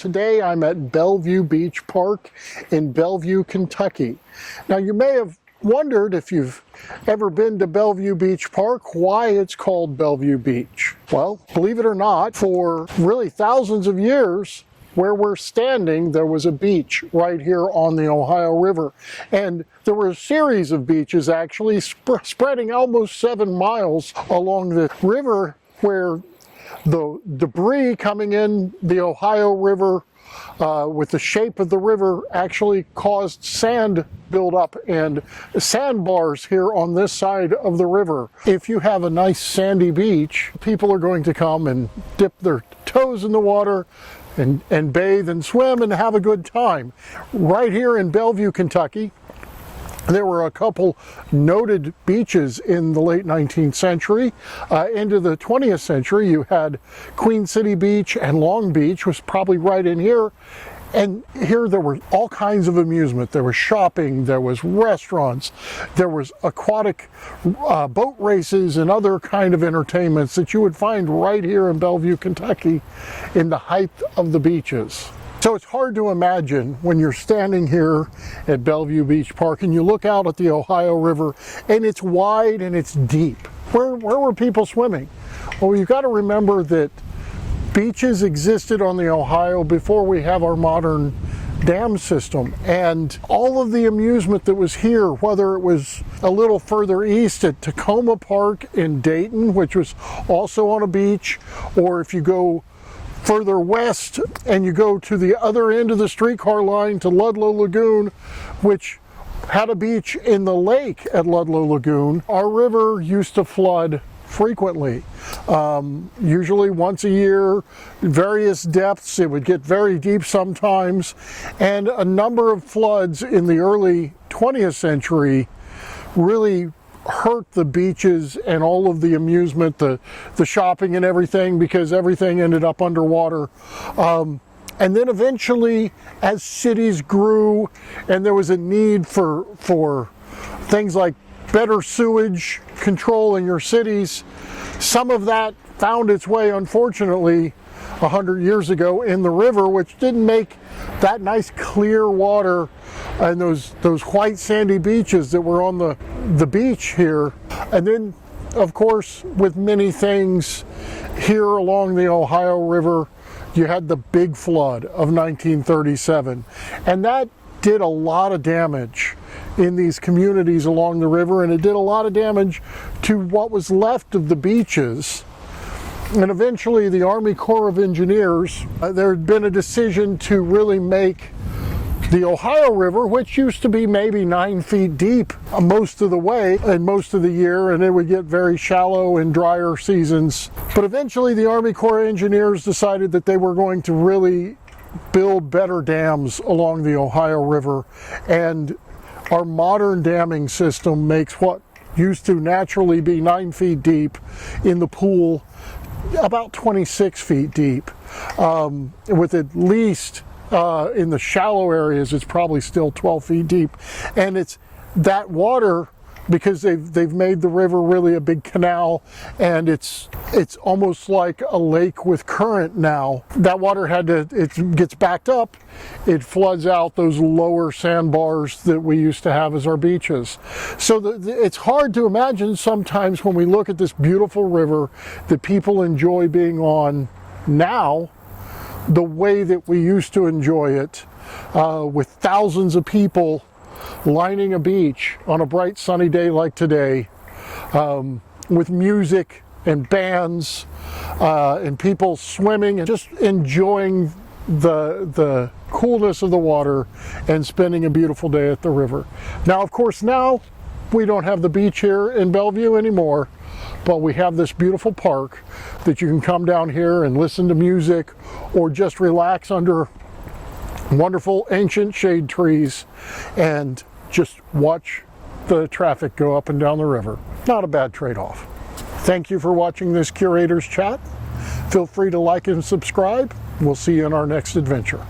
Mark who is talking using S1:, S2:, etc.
S1: today I'm at Bellevue Beach Park in Bellevue, Kentucky. Now you may have wondered, if you've ever been to Bellevue Beach Park, why it's called Bellevue Beach. Well, believe it or not, for really thousands of years, where we're standing, there was a beach right here on the Ohio River. And there were a series of beaches actually spreading almost 7 miles along the river, where the debris coming in the Ohio River with the shape of the river actually caused sand buildup and sandbars here on this side of the river. If you have a nice sandy beach, people are going to come and dip their toes in the water and bathe and swim and have a good time. Right here in Bellevue, Kentucky, there were a couple noted beaches in the late 19th century. Into the 20th century, you had Queen City Beach and Long Beach was probably right in here. And here there were all kinds of amusement. There was shopping, there was restaurants, there was aquatic boat races and other kind of entertainments that you would find right here in Bellevue, Kentucky in the height of the beaches. So it's hard to imagine when you're standing here at Bellevue Beach Park and you look out at the Ohio River and it's wide and it's deep. Where were people swimming? Well, you've got to remember that beaches existed on the Ohio before we have our modern dam system, and all of the amusement that was here, whether it was a little further east at Tacoma Park in Dayton, which was also on a beach, or if you go further west and you go to the other end of the streetcar line to Ludlow Lagoon, which had a beach in the lake at Ludlow Lagoon. Our river used to flood frequently, usually once a year, various depths. It would get very deep sometimes, and a number of floods in the early 20th century really hurt the beaches and all of the amusement, the shopping and everything, because everything ended up underwater. And then eventually, as cities grew and there was a need for things like better sewage control in your cities, some of that found its way, unfortunately, 100 years ago in the river, which didn't make that nice clear water and those white sandy beaches that were on the beach here. And then, of course, with many things here along the Ohio River, you had the big flood of 1937, and that did a lot of damage in these communities along the river, and it did a lot of damage to what was left of the beaches. And eventually the Army Corps of Engineers, there had been a decision to really make the Ohio River, which used to be maybe 9 feet deep most of the way and most of the year, and it would get very shallow in drier seasons. But eventually the Army Corps of Engineers decided that they were going to really build better dams along the Ohio River, and our modern damming system makes what used to naturally be 9 feet deep in the pool about 26 feet deep, with at least in the shallow areas it's probably still 12 feet deep. And it's that water, because they've made the river really a big canal, and it's almost like a lake with current now. That water it gets backed up, it floods out those lower sandbars that we used to have as our beaches. So it's hard to imagine sometimes when we look at this beautiful river that people enjoy being on now, the way that we used to enjoy it, with thousands of people lining a beach on a bright sunny day like today, with music and bands and people swimming and just enjoying the coolness of the water and spending a beautiful day at the river. Now, of course, now we don't have the beach here in Bellevue anymore, but we have this beautiful park that you can come down here and listen to music or just relax under wonderful ancient shade trees and just watch the traffic go up and down the river. Not a bad trade-off. Thank you for watching this Curator's Chat. Feel free to like and subscribe. We'll see you in our next adventure.